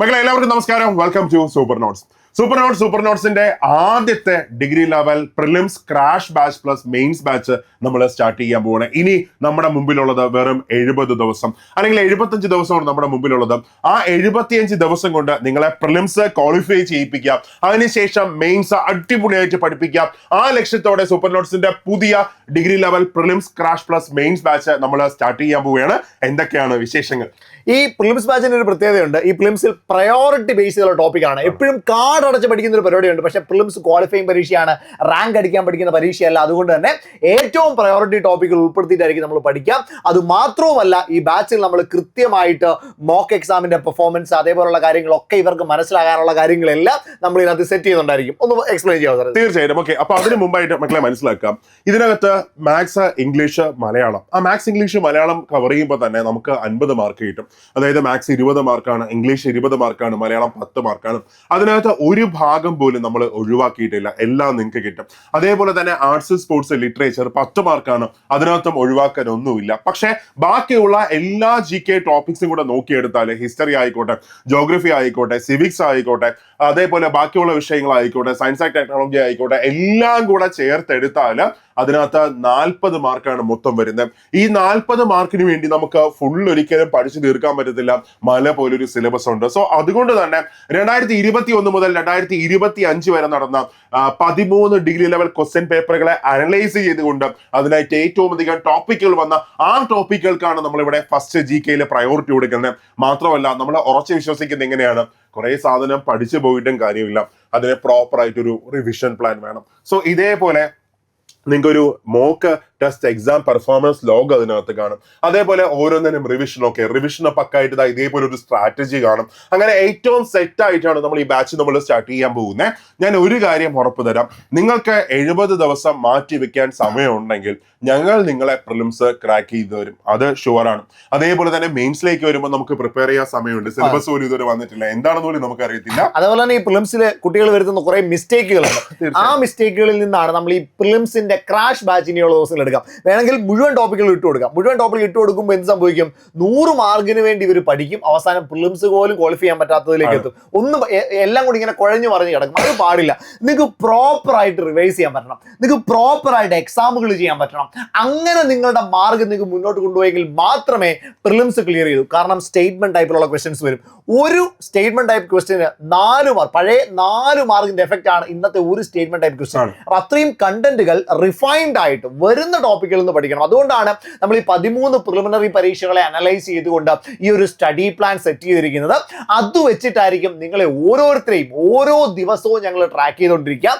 മക്കളെ എല്ലാവർക്കും നമസ്കാരം. Welcome to super notes. Super നോട്ട്സിന്റെ ആദ്യത്തെ degree level prelims crash batch plus mains batch നമ്മൾ സ്റ്റാർട്ട് ചെയ്യാൻ പോവാണ്. ഇനി നമ്മുടെ മുമ്പിലുള്ളത് വെറും 70 ദിവസം അല്ലെങ്കിൽ 75 ദിവസമാണ് നമ്മുടെ മുമ്പിലുള്ളത്. ആ 75 ദിവസം കൊണ്ട് നിങ്ങളെ പ്രിലിംസ് ക്വാളിഫൈ ചെയ്യിപ്പിക്കാം, അതിനുശേഷം മെയിൻസ് അടിപൊളിയായിട്ട് പഠിപ്പിക്കാം. ആ ലക്ഷ്യത്തോടെ സൂപ്പർ നോട്ട്സിന്റെ പുതിയ degree level prelims crash plus mains batch നമ്മൾ സ്റ്റാർട്ട് ചെയ്യാൻ പോവുകയാണ്. എന്തൊക്കെയാണ് വിശേഷങ്ങൾ? ഈ പ്രിലിംസ് ബാച്ചിന് ഒരു പ്രത്യേകതയുണ്ട്. ഈ പ്രിലിംസിൽ പ്രയോറിറ്റി ബേസ് ചെയ്തുള്ള ടോപ്പിക്കാണ്. എപ്പോഴും കാർഡ് അടച്ച് പഠിക്കുന്ന ഒരു പരിപാടിയുണ്ട്. പക്ഷേ പ്രിലിംസ് ക്വാളിഫയിങ് പരീക്ഷയാണ്, റാങ്ക് അടിക്കാൻ പഠിക്കുന്ന പരീക്ഷയല്ല. അതുകൊണ്ട് തന്നെ ഏറ്റവും പ്രയോറിറ്റി ടോപ്പിക്കുകൾ ഉൾപ്പെടുത്തിയിട്ടായിരിക്കും നമ്മൾ പഠിക്കാം. അത് മാത്രവുമല്ല, ഈ ബാച്ചിൽ നമ്മൾ കൃത്യമായിട്ട് മോക്ക് എക്സാമിന്റെ പെർഫോമൻസ് അതേപോലുള്ള കാര്യങ്ങളൊക്കെ ഇവർക്ക് മനസ്സിലാകാനുള്ള കാര്യങ്ങളെല്ലാം നമ്മൾ ഇതിനകത്ത് സെറ്റ് ചെയ്യുന്നുണ്ടായിരിക്കും. ഒന്ന് എക്സ്പ്ലെയിൻ ചെയ്യാം. തീർച്ചയായിട്ടും. ഓക്കെ, അപ്പൊ അതിന് മുമ്പായിട്ട് മക്കളെ മനസ്സിലാക്കാം, ഇതിനകത്ത് മാത്സ്, ഇംഗ്ലീഷ്, മലയാളം, ആ മാത്സ്, ഇംഗ്ലീഷ്, മലയാളം കവർ ചെയ്യുമ്പോൾ തന്നെ നമുക്ക് 50 മാർക്ക് കിട്ടും. അതായത് മാത്സ് 20 മാർക്കാണ്, ഇംഗ്ലീഷ് 20 മാർക്കാണ്, മലയാളം 10 മാർക്കാണ്. അതിനകത്ത് ഒരു ഭാഗം പോലും നമ്മൾ ഒഴിവാക്കിയിട്ടില്ല, എല്ലാം നിങ്ങൾക്ക് കിട്ടും. അതേപോലെ തന്നെ ആർട്സ്, സ്പോർട്സ്, ലിറ്ററേച്ചർ 10 മാർക്കാണ്, അതിനകത്തും ഒഴിവാക്കാൻ ഒന്നുമില്ല. പക്ഷെ ബാക്കിയുള്ള എല്ലാ GK ടോപ്പിക്സും കൂടെ നോക്കിയെടുത്താൽ, ഹിസ്റ്ററി ആയിക്കോട്ടെ, ജോഗ്രഫി ആയിക്കോട്ടെ, സിവിക്സ് ആയിക്കോട്ടെ, അതേപോലെ ബാക്കിയുള്ള വിഷയങ്ങളായിക്കോട്ടെ, സയൻസ് ആൻഡ് ടെക്നോളജി ആയിക്കോട്ടെ, എല്ലാം കൂടെ ചേർത്തെടുത്താൽ അതിനകത്ത് 40 മാർക്കാണ് മൊത്തം വരുന്നത്. ഈ 40 മാർക്കിന് വേണ്ടി നമുക്ക് ഫുൾ ഒരിക്കലും പഠിച്ചു തീർക്കാൻ പറ്റത്തില്ല. മല പോലൊരു സിലബസ് ഉണ്ട്. സോ അതുകൊണ്ട് തന്നെ 2021 മുതൽ 2025 വരെ നടന്ന 13 ഡിഗ്രി ലെവൽ ക്വസ്റ്റ്യൻ പേപ്പറുകളെ അനലൈസ് ചെയ്തുകൊണ്ട് അതിനായിട്ട് ഏറ്റവും അധികം ടോപ്പിക്കുകൾ വന്ന ആ ടോപ്പിക്കുകൾക്കാണ് നമ്മളിവിടെ ഫസ്റ്റ് GKയിൽ പ്രയോറിറ്റി കൊടുക്കുന്നത്. മാത്രമല്ല, നമ്മൾ ഉറച്ചു വിശ്വസിക്കുന്നത് എങ്ങനെയാണ്, കുറെ സാധനം പഠിച്ചു പോയിട്ടും കാര്യമില്ല, അതിന് പ്രോപ്പർ ആയിട്ടൊരു റിവിഷൻ പ്ലാൻ വേണം. സോ ഇതേപോലെ നിങ്ങൾക്കൊരു mock test exam performance log അതിനകത്ത് കാണും. അതേപോലെ ഓരോന്നിനും റിവിഷൻ പക്കായിട്ട് ഇതേപോലെ ഒരു സ്ട്രാറ്റജി കാണും. അങ്ങനെ ഏറ്റവും സെറ്റ് ആയിട്ടാണ് നമ്മൾ ഈ ബാച്ച് നമ്മൾ സ്റ്റാർട്ട് ചെയ്യാൻ പോകുന്നത്. ഞാൻ ഒരു കാര്യം ഉറപ്പ് തരാം, നിങ്ങൾക്ക് 70 ദിവസം മാറ്റി വെക്കാൻ സമയമുണ്ടെങ്കിൽ ഞങ്ങൾ നിങ്ങളെ പ്രിലിംസ് ക്രാക്ക് ചെയ്ത് തരും, അത് ഷുവറാണ്. അതേപോലെ തന്നെ മെയിൻസിലേക്ക് വരുമ്പോൾ നമുക്ക് പ്രിപ്പയർ ചെയ്യാൻ സമയമുണ്ട്. സിലബസ് പോലും ഇതുവരെ വന്നിട്ടില്ല, എന്താണെന്ന് പോലും നമുക്ക് അറിയത്തില്ല. അതേപോലെ തന്നെ ഈ പ്രിലിംസിൽ കുട്ടികൾ വരുത്തുന്ന കുറെ മിസ്റ്റേക്കുകളുണ്ട്. ആ മിസ്റ്റേക്കുകളിൽ നിന്നാണ് നമ്മൾ ഈ പ്രിലിംസിന്റെ ക്രാഷ് ബാച്ചിനെയുള്ള ദിവസങ്ങൾ എടുക്കാം. വേണമെങ്കിൽ മുഴുവൻ ടോപ്പിക്കുകൾ ഇട്ട് കൊടുക്കാം. മുഴുവൻ ടോപ്പിക് ഇട്ട് കൊടുക്കുമ്പോൾ എന്ത് സംഭവിക്കും? 100 മാർക്കിന് വേണ്ടി ഇവർ പഠിക്കും, അവസാനം പ്രിലിംസ് പോലും ക്വാളിഫൈ ചെയ്യാൻ പറ്റാത്തതിലേക്ക് എത്തും. ഒന്നും എല്ലാം കൂടി ഇങ്ങനെ കുഴഞ്ഞു മറിഞ്ഞ് കിടക്കും. അത് പാടില്ല. നിങ്ങൾക്ക് പ്രോപ്പർ ആയിട്ട് റിവൈസ് ചെയ്യാൻ പറ്റണം, നിങ്ങൾക്ക് പ്രോപ്പർ ആയിട്ട് എക്സാമുകൾ ചെയ്യാൻ പറ്റണം. അങ്ങനെ നിങ്ങളുടെ മാർക്ക് നിങ്ങൾക്ക് മുന്നോട്ട് കൊണ്ടുപോയെങ്കിൽ മാത്രമേ പ്രിലിംസ് ക്ലിയർ ചെയ്യൂ. കാരണം സ്റ്റേറ്റ്മെന്റ് ടൈപ്പിലുള്ള ക്വസ്റ്റ്യൻസ് വരും. ഒരു സ്റ്റേറ്റ്മെന്റ് ടൈപ്പ് ക്വസ്റ്റ്യന് 4 മാർക്ക്, പഴയ 4 മാർക്കിന്റെ എഫക്റ്റ് ആണ് ഇന്നത്തെ ഒരു സ്റ്റേറ്റ്മെന്റ് ടൈപ്പ് ക്വസ്റ്റ്യൻ. അപ്പൊ അത്രയും കണ്ടന്റുകൾ റിഫൈൻഡ് ആയിട്ട് വരുന്ന ടോപ്പിക്കുകളിൽ നിന്ന് പഠിക്കണം. അതുകൊണ്ടാണ് നമ്മൾ ഈ 13 പ്രിലിമിനറി പരീക്ഷകളെ അനലൈസ് ചെയ്തുകൊണ്ട് ഈ ഒരു സ്റ്റഡി പ്ലാൻ സെറ്റ് ചെയ്തിരിക്കുന്നത്. അത് വെച്ചിട്ടായിരിക്കും നിങ്ങളെ ഓരോരുത്തരെയും ഓരോ ദിവസവും ഞങ്ങൾ ട്രാക്ക് ചെയ്തുകൊണ്ടിരിക്കാം.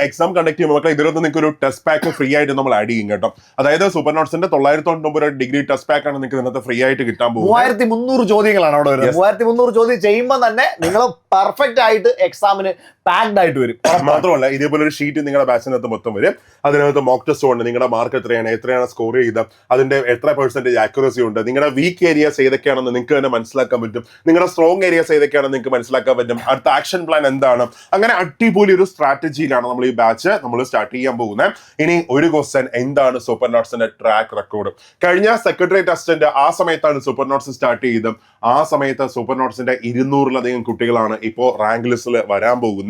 എക്സാം കണ്ടക്ട് ചെയ്യുമ്പോൾ ഇതിലൊന്ന് നിങ്ങൾക്ക് ഒരു ടെസ്റ്റ് പാക്ക് ഫ്രീ ആയിട്ട് നമ്മൾ ആഡ് ചെയ്യും കേട്ടോ. അതായത് സൂപ്പർ നോട്ട്സിന്റെ 999 ഡിഗ്രി ടെസ്റ്റ് പാക്ക് ആണ് നിങ്ങൾക്ക് ഇന്നത്തെ ഫ്രീ ആയിട്ട് കിട്ടാൻ പോകുന്നത്. 3300 ചോദ്യങ്ങളാണ് അവിടെ വരുന്നത്. 3300 ചോദ്യം ചെയ്യുമ്പോൾ തന്നെ നിങ്ങൾ പെർഫെക്റ്റ് ആയിട്ട് എക്സാമിന് പാക്ഡ് ആയിട്ട് വരും. മാത്രമല്ല, ഇതേപോലെ ഒരു ഷീറ്റ് നിങ്ങളുടെ ബാച്ചിനകത്ത് മൊത്തം വരും. അതിനകത്ത് മോക്ക് ടെസ്റ്റ് ഉണ്ട്, നിങ്ങളുടെ മാർക്ക് എത്രയാണ് സ്കോർ ചെയ്ത്, അതിന്റെ എത്ര % ആക്യുറസി ഉണ്ട്, നിങ്ങളുടെ വീക്ക് ഏരിയാസ് ഏതൊക്കെയാണെന്ന് നിങ്ങൾക്ക് തന്നെ മനസ്സിലാക്കാൻ പറ്റും, നിങ്ങളുടെ സ്ട്രോങ് ഏരിയാസ് ഏതൊക്കെയാണെന്ന് നിങ്ങൾക്ക് മനസ്സിലാക്കാൻ പറ്റും, അടുത്ത ആക്ഷൻ പ്ലാൻ എന്താണ്. അങ്ങനെ അടിപൊളി ഒരു സ്ട്രാറ്റജിയിലാണ് നമ്മൾ ഈ ബാച്ച് നമ്മൾ സ്റ്റാർട്ട് ചെയ്യാൻ പോകുന്നത്. ഇനി ഒരു ക്വസ്റ്റ്യൻ, എന്താണ് സൂപ്പർ നോട്ട്സിന്റെ ട്രാക്ക് റെക്കോർഡ്? കഴിഞ്ഞ സെക്രട്ടേറിയറ്റ് അസിസ്റ്റന്റ് ആ സമയത്താണ് സൂപ്പർ നോട്ട്സ് സ്റ്റാർട്ട് ചെയ്തത്. ആ സമയത്ത് സൂപ്പർ നോട്ട്സിന്റെ 200-ലധികം കുട്ടികളാണ് ഇപ്പോൾ റാങ്ക് ലിസ്റ്റിൽ വരാൻ പോകുന്നത്.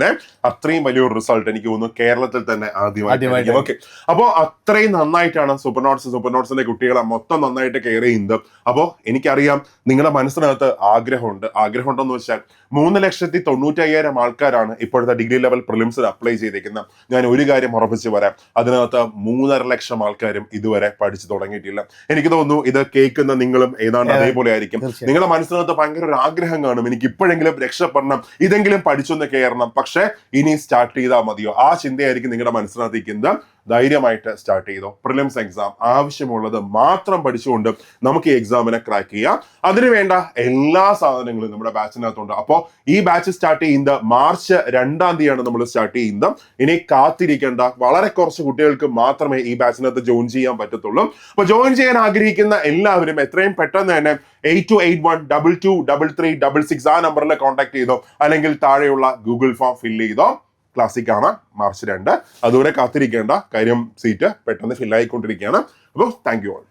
അത്രയും വലിയൊരു റിസൾട്ട് എനിക്ക് തോന്നുന്നു കേരളത്തിൽ തന്നെ ആദ്യമായിട്ട്. ഓക്കെ, അപ്പോൾ അത്രയും നന്നായിട്ടാണ് സൂപ്പർ നോട്ട്സിന്റെ കുട്ടികളെ മൊത്തം നന്നായിട്ട് കെയർ ചെയ്യുന്നത്. അപ്പോൾ എനിക്കറിയാം നിങ്ങളുടെ മനസ്സിനകത്ത് ആഗ്രഹം ഉണ്ടെന്ന് വെച്ചാൽ 3,95,000 ആൾക്കാരാണ് ഇപ്പോഴത്തെ ഡിഗ്രി ലെവൽ പ്രിലിംസിന് അപ്ലൈ ചെയ്തേക്കുന്നത്. ഞാൻ ഒരു കാര്യം ഉറപ്പിച്ച് പറയാം, അതിനകത്ത് 3.5 ലക്ഷം ആൾക്കാരും ഇതുവരെ പഠിച്ചു തുടങ്ങിയിട്ടില്ല. എനിക്ക് തോന്നുന്നു ഇത് കേൾക്കുന്ന നിങ്ങളും ഏതാണ്ട് അതേപോലെ ആയിരിക്കും. നിങ്ങളുടെ മനസ്സിനകത്ത് ഭയങ്കര ഒരു ആഗ്രഹം കാണും, എനിക്ക് ഇപ്പോഴെങ്കിലും രക്ഷപ്പെടണം, ഇതെങ്കിലും പഠിച്ചൊന്ന് കയറണം. പക്ഷെ ഇനി സ്റ്റാർട്ട് ചെയ്താൽ മതിയോ? ആ ചിന്തയായിരിക്കും നിങ്ങളുടെ മനസ്സിനകത്തിരിക്കുന്നത്. ധൈര്യമായിട്ട് സ്റ്റാർട്ട് ചെയ്തോ. പ്രിലിംസ് എക്സാം ആവശ്യമുള്ളത് മാത്രം പഠിച്ചുകൊണ്ട് നമുക്ക് ഈ എക്സാമിനെ ക്രാക്ക് ചെയ്യാം. അതിനുവേണ്ട എല്ലാ സാധനങ്ങളും നമ്മുടെ ബാച്ചിനകത്തുണ്ട്. അപ്പോൾ ഈ ബാച്ച് സ്റ്റാർട്ട് ചെയ്യുന്നത് മാർച്ച് 2-ാം തീയതിയാണ് നമ്മൾ സ്റ്റാർട്ട് ചെയ്യുന്നത്. ഇനി കാത്തിരിക്കേണ്ട, വളരെ കുറച്ച് കുട്ടികൾക്ക് മാത്രമേ ഈ ബാച്ചിനകത്ത് ജോയിൻ ചെയ്യാൻ പറ്റത്തുള്ളൂ. അപ്പോൾ ജോയിൻ ചെയ്യാൻ ആഗ്രഹിക്കുന്ന എല്ലാവരും എത്രയും പെട്ടെന്ന് തന്നെ 8281223366 ആ നമ്പറിൽ കോൺടാക്ട് ചെയ്തോ, അല്ലെങ്കിൽ താഴെയുള്ള ഗൂഗിൾ ഫോം ഫില്ല് ചെയ്തോ. ക്ലാസിക്കാണ് മാർച്ച് 2. അതുവരെ കാത്തിരിക്കേണ്ട കാര്യം, സീറ്റ് പെട്ടെന്ന് ഫില്ലായിക്കൊണ്ടിരിക്കുകയാണ്. അപ്പോൾ താങ്ക് യു ഓൾ.